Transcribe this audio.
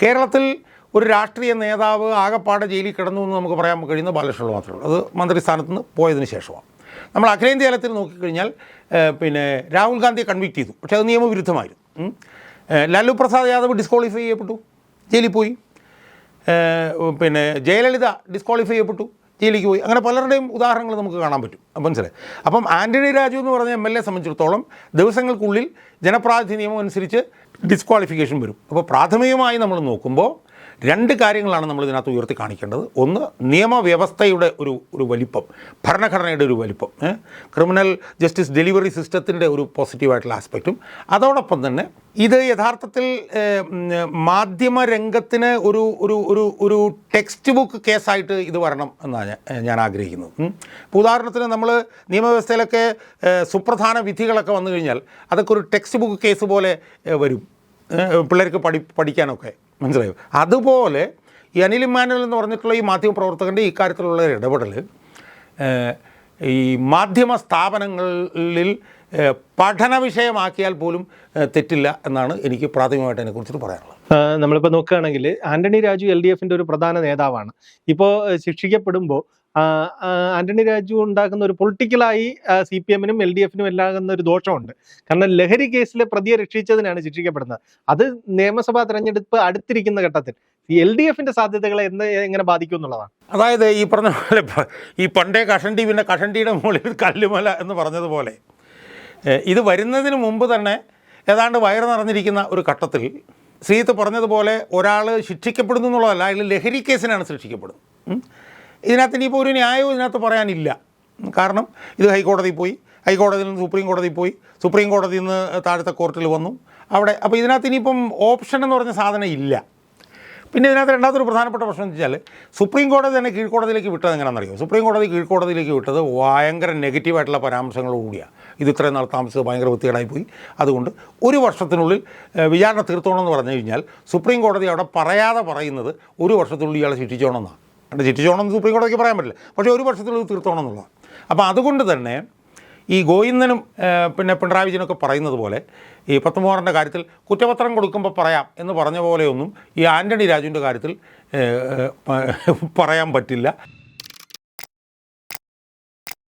കേരളത്തിൽ ഒരു രാഷ്ട്രീയ നേതാവ് ആകപ്പാടെ ജയിലിൽ കിടന്നു എന്ന് നമുക്ക് പറയാൻ കഴിയുന്ന ബാലകൃഷ്ണപിള്ള മാത്രമേ ഉള്ളൂ. അത് മന്ത്രി സ്ഥാനത്ത് നിന്ന് പോയതിന് ശേഷമാണ്. നമ്മൾ അഖിലേന്ത്യാ തലത്തിൽ നോക്കിക്കഴിഞ്ഞാൽ രാഹുൽ ഗാന്ധിയെ കൺവിക്റ്റ് ചെയ്തു, പക്ഷേ അത് നിയമവിരുദ്ധമായിരുന്നു. ലാലു പ്രസാദ് യാദവ് ഡിസ്ക്വാളിഫൈ ചെയ്യപ്പെട്ടു, ജയിലിൽ പോയി. ജയലളിത ഡിസ്ക്വാളിഫൈ ചെയ്യപ്പെട്ടു, ജയിലിലേക്ക് പോയി. അങ്ങനെ പലരുടെയും ഉദാഹരണങ്ങൾ നമുക്ക് കാണാൻ പറ്റും. മനസ്സിലായി. അപ്പം ആൻ്റണി രാജു എന്ന് പറഞ്ഞ MLA സംബന്ധിച്ചിടത്തോളം ദിവസങ്ങൾക്കുള്ളിൽ ജനപ്രാതിനിധ്യ നിയമം അനുസരിച്ച് ഡിസ്ക്വാളിഫിക്കേഷൻ വരും. അപ്പോൾ പ്രാഥമികമായി നമ്മൾ നോക്കുമ്പോൾ രണ്ട് കാര്യങ്ങളാണ് നമ്മൾ ഇതിനകത്ത് ഉയർത്തി കാണിക്കേണ്ടത്. ഒന്ന്, നിയമവ്യവസ്ഥയുടെ ഒരു വലിപ്പം, ഭരണഘടനയുടെ ഒരു വലിപ്പം, ക്രിമിനൽ ജസ്റ്റിസ് ഡെലിവറി സിസ്റ്റത്തിൻ്റെ ഒരു പോസിറ്റീവായിട്ടുള്ള ആസ്പെക്റ്റും, അതോടൊപ്പം തന്നെ ഇത് യഥാർത്ഥത്തിൽ മാധ്യമരംഗത്തിന് ഒരു ഒരു ഒരു ഒരു ടെക്സ്റ്റ് ബുക്ക് കേസായിട്ട് ഇത് വരണം എന്നാണ് ഞാൻ ആഗ്രഹിക്കുന്നത്. ഇപ്പോൾ ഉദാഹരണത്തിന് നമ്മൾ നിയമവ്യവസ്ഥയിലൊക്കെ സുപ്രധാന വിധികളൊക്കെ വന്നു കഴിഞ്ഞാൽ അതൊക്കെ ഒരു ടെക്സ്റ്റ് ബുക്ക് കേസ് പോലെ വരും പിള്ളേർക്ക് പഠിക്കാനൊക്കെ. മനസ്സിലായോ? അതുപോലെ ഈ അനിൽ ഇമ്മാനുവൽ എന്ന് പറഞ്ഞിട്ടുള്ള ഈ മാധ്യമപ്രവർത്തകൻ്റെ ഈ കാര്യത്തിലുള്ള ഇടപെടൽ ഈ മാധ്യമ സ്ഥാപനങ്ങളിൽ പഠന വിഷയമാക്കിയാൽ പോലും തെറ്റില്ല എന്നാണ് എനിക്ക് പ്രാഥമികമായിട്ട് അതിനെക്കുറിച്ചിട്ട് പറയാനുള്ളത്. നമ്മളിപ്പോൾ നോക്കുകയാണെങ്കിൽ ആന്റണി രാജു LDFന്റെ ഒരു പ്രധാന നേതാവാണ്. ഇപ്പോൾ ശിക്ഷിക്കപ്പെടുമ്പോൾ ആന്റണി രാജു ഉണ്ടാക്കുന്ന ഒരു പൊളിറ്റിക്കലായി CPMനും LDFനും എല്ലാകുന്ന ഒരു ദോഷമുണ്ട്. കാരണം ലഹരി കേസിലെ പ്രതിയെ രക്ഷിച്ചതിനാണ് ശിക്ഷിക്കപ്പെടുന്നത്. അത് നിയമസഭാ തെരഞ്ഞെടുപ്പ് അടുത്തിരിക്കുന്ന ഘട്ടത്തിൽ LDFന്റെ സാധ്യതകളെ എങ്ങനെ ബാധിക്കും എന്നുള്ളതാണ്. അതായത് ഈ പറഞ്ഞ പോലെ ഈ പണ്ടേ കഷണ്ടി പിന്നെ കഷണ്ടിയുടെ മുകളിൽ കല്ലുമല എന്ന് പറഞ്ഞതുപോലെ ഇത് വരുന്നതിന് മുമ്പ് തന്നെ ഏതാണ്ട് വയറ് നിറഞ്ഞിരിക്കുന്ന ഒരു ഘട്ടത്തിൽ ശ്രീത്ത് പറഞ്ഞതുപോലെ ഒരാൾ ശിക്ഷിക്കപ്പെടുന്നു എന്നുള്ളതല്ല, അതിൽ ലഹരി കേസിനാണ് ശിക്ഷിക്കപ്പെടുന്നത്. ഇതിനകത്ത് ഇനിയിപ്പോൾ ഒരു ന്യായവും ഇതിനകത്ത് പറയാനില്ല. കാരണം ഇത് ഹൈക്കോടതിയിൽ പോയി, ഹൈക്കോടതിയിൽ നിന്ന് സുപ്രീം കോടതിയിൽ പോയി, സുപ്രീം കോടതിയിൽ നിന്ന് താഴത്തെ കോർട്ടിൽ വന്നു അവിടെ. അപ്പോൾ ഇതിനകത്ത് ഇനിയിപ്പം ഓപ്ഷൻ എന്ന് പറഞ്ഞ സാധനം ഇല്ല. പിന്നെ ഇതിനകത്ത് രണ്ടാമതൊരു പ്രധാനപ്പെട്ട പ്രശ്നം എന്ന് വെച്ചാൽ സുപ്രീം കോടതി തന്നെ കീഴ്ക്കോടതിയിലേക്ക് വിട്ടത് എങ്ങനെയാണെന്നറിയോ? സുപ്രീം കോടതി കീഴ്ക്കോടതിയിലേക്ക് വിട്ടത് ഭയങ്കര നെഗറ്റീവായിട്ടുള്ള പരാമർശങ്ങളോടുകൂടിയാണ്. ഇത് ഇത്രയും നാൾ താമസിച്ചത് ഭയങ്കര വൃത്തികേടായിപ്പോയി, അതുകൊണ്ട് ഒരു വർഷത്തിനുള്ളിൽ വിചാരണ തീർത്തോണമെന്ന് പറഞ്ഞു കഴിഞ്ഞാൽ സുപ്രീം കോടതി അവിടെ പറയാതെ പറയുന്നത് ഒരു വർഷത്തിനുള്ളിൽ ഇയാളെ ശിക്ഷിച്ചോണമെന്നാണ്. അവിടെ ശിക്ഷിച്ചോണമെന്ന് സുപ്രീം കോടതിക്ക് പറയാൻ പറ്റില്ല, പക്ഷേ ഒരു വർഷത്തിനുള്ളിൽ തീർത്തോണം എന്നുള്ളതാണ്. അപ്പോൾ അതുകൊണ്ട് തന്നെ ഈ ഗോവിന്ദനും പിണറായി വിജയനൊക്കെ പറയുന്നത് പോലെ ഈ പത്മകുമാറിൻ്റെ കാര്യത്തിൽ കുറ്റപത്രം കൊടുക്കുമ്പോൾ പറയാം എന്ന് പറഞ്ഞ പോലെയൊന്നും ഈ ആൻ്റണി രാജുവിൻ്റെ കാര്യത്തിൽ പറയാൻ പറ്റില്ല.